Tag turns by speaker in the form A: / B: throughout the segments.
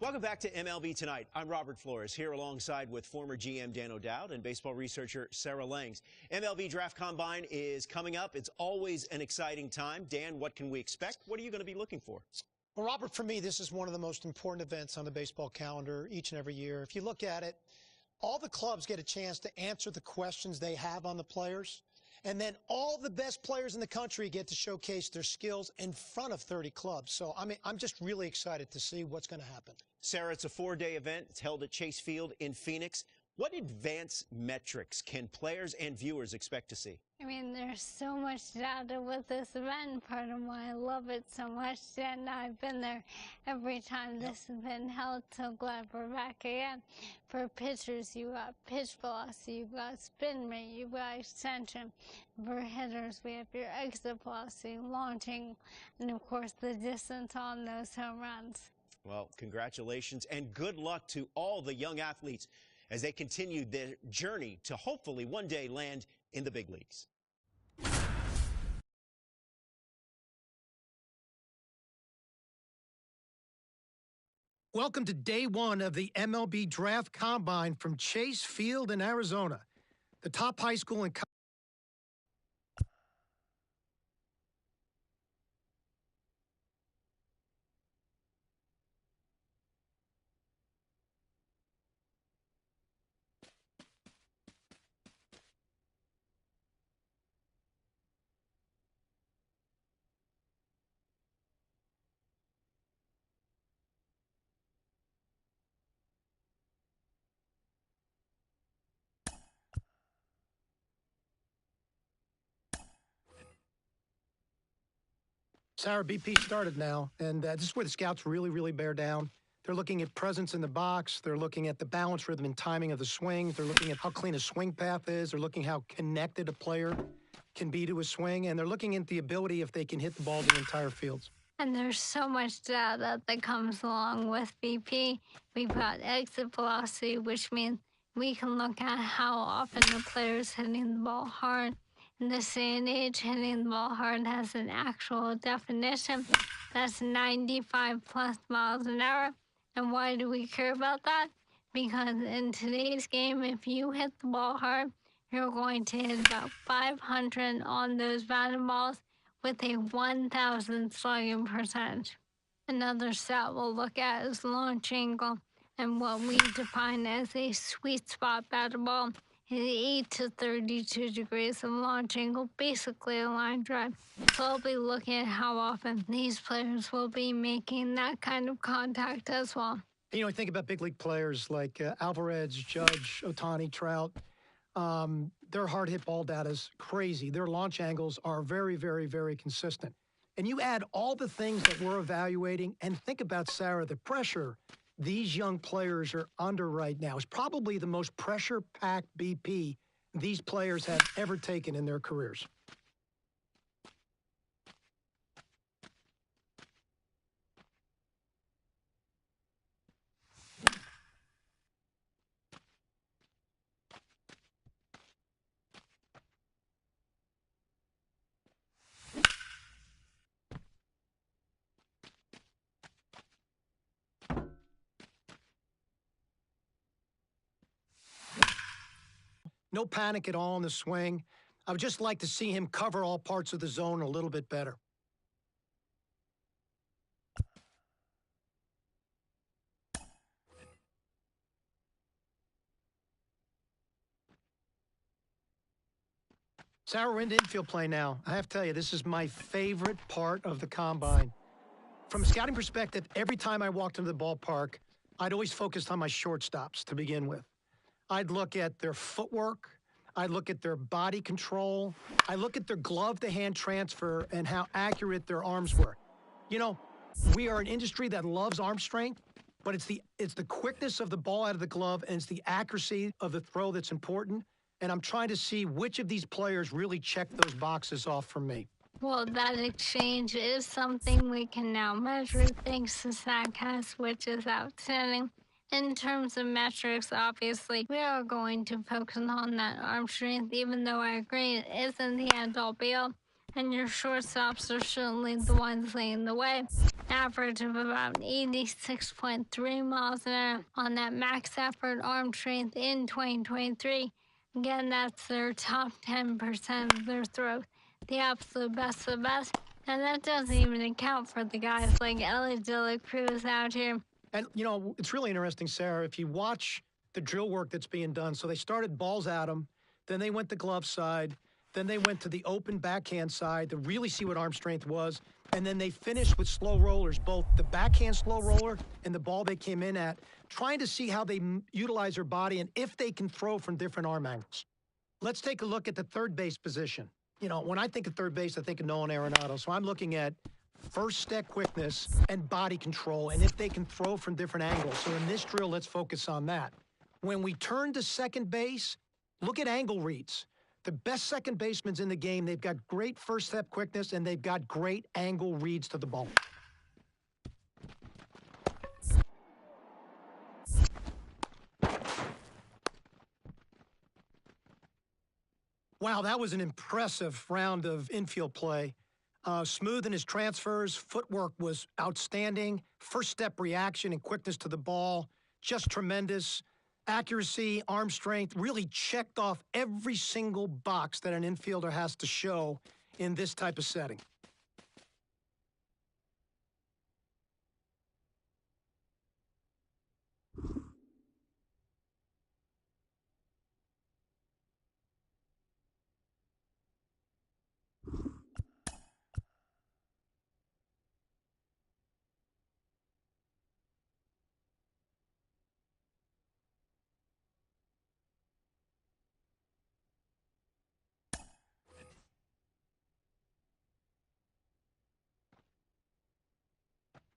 A: Welcome back to MLB Tonight. I'm Robert Flores, here alongside with former GM Dan O'Dowd and baseball researcher Sarah Langs. MLB Draft Combine is coming up. It's always an exciting time. Dan, what can we expect? What are you going to be looking for?
B: Well, Robert, for me, this is one of the most important events on the baseball calendar each and every year. If you look at it, all the clubs get a chance to answer the questions they have on the players. And then all the best players in the country get to showcase their skills in front of 30 clubs. So, I mean, I'm just really excited to see what's going to happen.
A: Sarah, it's a 4-day event. It's held at Chase Field in Phoenix. What advanced metrics can players and viewers expect to see?
C: I mean, there's so much data with this event. Part of why I love it so much, and I've been there every time this has been held. So glad we're back again. For pitchers, you got pitch velocity, you've got spin rate, you've got extension. For hitters, we have your exit velocity, launching, and of course the distance on those home runs.
A: Well, congratulations and good luck to all the young athletes as they continue their journey to hopefully one day land in the big leagues.
D: Welcome to day one of the MLB Draft Combine from Chase Field in Arizona. The top high school and Sarah, BP started now, and this is where the scouts really bear down. They're looking at presence in the box. They're looking at the balance, rhythm, and timing of the swing. They're looking at how clean a swing path is. They're looking how connected a player can be to a swing, and they're looking at the ability if they can hit the ball to the entire fields.
C: And there's so much data that comes along with BP. We've got exit velocity, which means we can look at how often the player's hitting the ball hard. In this day and age, hitting the ball hard has an actual definition. That's 95 plus miles an hour. And why do we care about that? Because in today's game, if you hit the ball hard, you're going to hit about 500 on those batted balls with a 1,000 slugging percentage. Another stat we'll look at is launch angle, and what we define as a sweet spot batted ball is 8 to 32 degrees of launch angle, basically a line drive. So I'll be looking at how often these players will be making that kind of contact as well.
D: You know, I think about big league players like Alvarez, Judge, Ohtani, Trout. Their hard hit ball data is crazy. Their launch angles are very, very, very consistent. And you add all the things that we're evaluating, and think about, Sarah, the pressure these young players are under right now is probably the most pressure-packed BP these players have ever taken in their careers. No panic at all in the swing. I would just like to see him cover all parts of the zone a little bit better. Sarah, we're into infield play now. I have to tell you, this is my favorite part of the combine. From a scouting perspective, every time I walked into the ballpark, I'd always focused on my shortstops to begin with. I'd look at their footwork. I'd look at their body control. I look at their glove-to-hand transfer and how accurate their arms were. You know, we are an industry that loves arm strength, but it's the quickness of the ball out of the glove and it's the accuracy of the throw that's important. And I'm trying to see which of these players really check those boxes off for me.
C: Well, that exchange is something we can now measure thanks to StatCast, which is outstanding. In terms of metrics, obviously, we are going to focus on that arm strength, even though I agree it isn't the end-all be-all. And your shortstops are certainly the ones leading the way. Average of about 86.3 miles an hour on that max effort arm strength in 2023. Again, that's their top 10% of their throws. The absolute best of the best. And that doesn't even account for the guys like Ellie De La Cruz out here.
D: And, you know, it's really interesting, Sarah, if you watch the drill work that's being done. So they started balls at them, then they went to glove side, then they went to the open backhand side to really see what arm strength was, and then they finished with slow rollers, both the backhand slow roller and the ball they came in at, trying to see how they utilize their body and if they can throw from different arm angles. Let's take a look at the third base position. You know, when I think of third base, I think of Nolan Arenado. So I'm looking at first step quickness and body control, and if they can throw from different angles. So in this drill, let's focus on that. When we turn to second base, look at angle reads. The best second basemen in the game, they've got great first step quickness, and they've got great angle reads to the ball. Wow, that was an impressive round of infield play. Smooth in his transfers, footwork was outstanding, first step reaction and quickness to the ball, just tremendous. Accuracy, arm strength, really checked off every single box that an infielder has to show in this type of setting.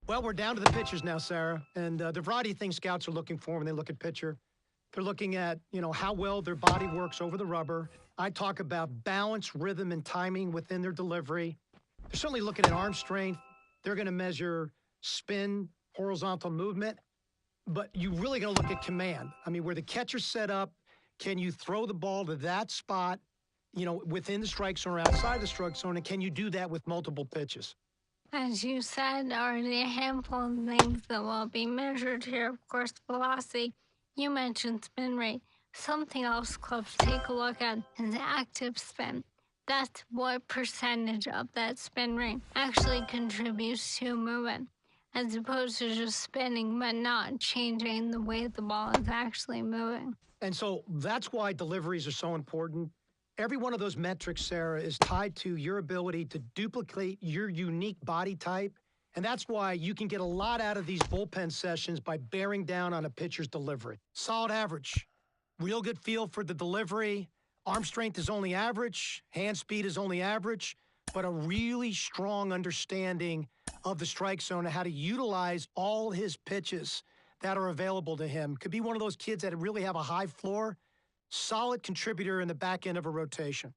D: Well, we're down to the pitchers now, Sarah, and the variety of things scouts are looking for when they look at pitcher. They're looking at, you know, how well their body works over the rubber. I talk about balance, rhythm, and timing within their delivery. They're certainly looking at arm strength. They're going to measure spin, horizontal movement, but you really going to look at command. I mean, where the catcher's set up, can you throw the ball to that spot, you know, within the strike zone or outside the strike zone, and can you do that with multiple pitches?
C: As you said, already a handful of things that will be measured here. Of course, velocity. You mentioned spin rate. Something else clubs take a look at is active spin. That's what percentage of that spin rate actually contributes to movement. as opposed to just spinning but not changing the way the ball is actually moving.
D: And so that's why deliveries are so important. Every one of those metrics, Sarah, is tied to your ability to duplicate your unique body type. And that's why you can get a lot out of these bullpen sessions by bearing down on a pitcher's delivery. Solid average, real good feel for the delivery. Arm strength is only average, hand speed is only average, but a really strong understanding of the strike zone and how to utilize all his pitches that are available to him. Could be one of those kids that really have a high floor, solid contributor in the back end of a rotation.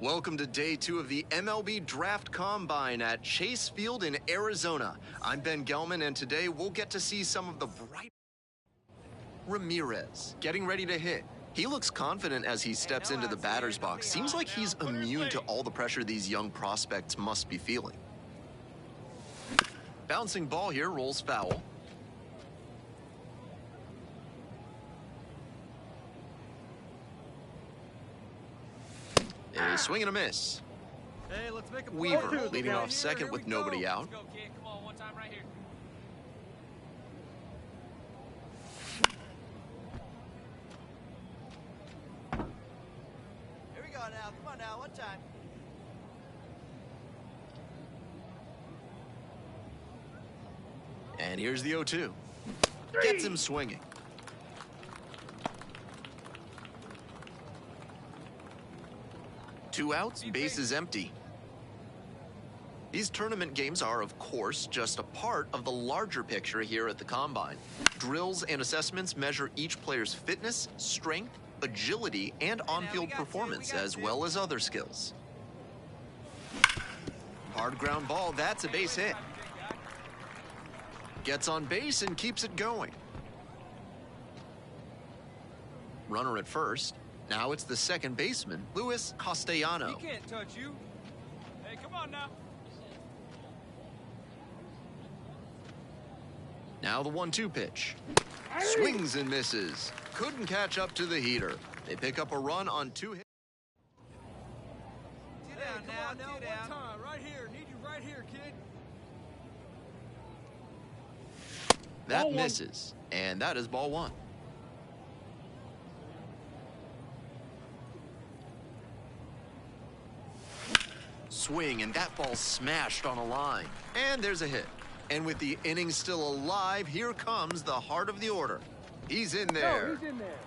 E: Welcome to day 2 of the MLB Draft Combine at Chase Field in Arizona. I'm Ben Gelman, and today we'll get to see some of the bright Ramirez getting ready to hit. He looks confident as he steps into the batter's box. Seems like he's immune to all the pressure these young prospects must be feeling. Bouncing ball here, rolls foul. A swing and a miss.
F: Hey, let's make a
E: Weaver leading off second with nobody out.
F: Let's go, kid. Come on, one time right here. Here we go now. Come on now, one time.
E: And here's the 0-2. Gets him swinging. Two outs, base is empty. These tournament games are, of course, just a part of the larger picture here at the Combine. Drills and assessments measure each player's fitness, strength, agility, and on-field performance, as well as other skills. Hard ground ball, that's a base hit. Gets on base and keeps it going. Runner at first. Now it's the second baseman, Luis Castellano.
F: He can't touch you. Hey, come on now.
E: Now the 1-2 pitch. Swings and misses. Couldn't catch up to the heater. They pick up a run on 2 hits.
F: Sit down now, sit down. One time, right here. Need you right here, kid.
E: That misses, and that is ball 1. Swing, and that ball smashed on a line. And there's a hit. And with the inning still alive, here comes the heart of the order. He's in there.
F: He's in there.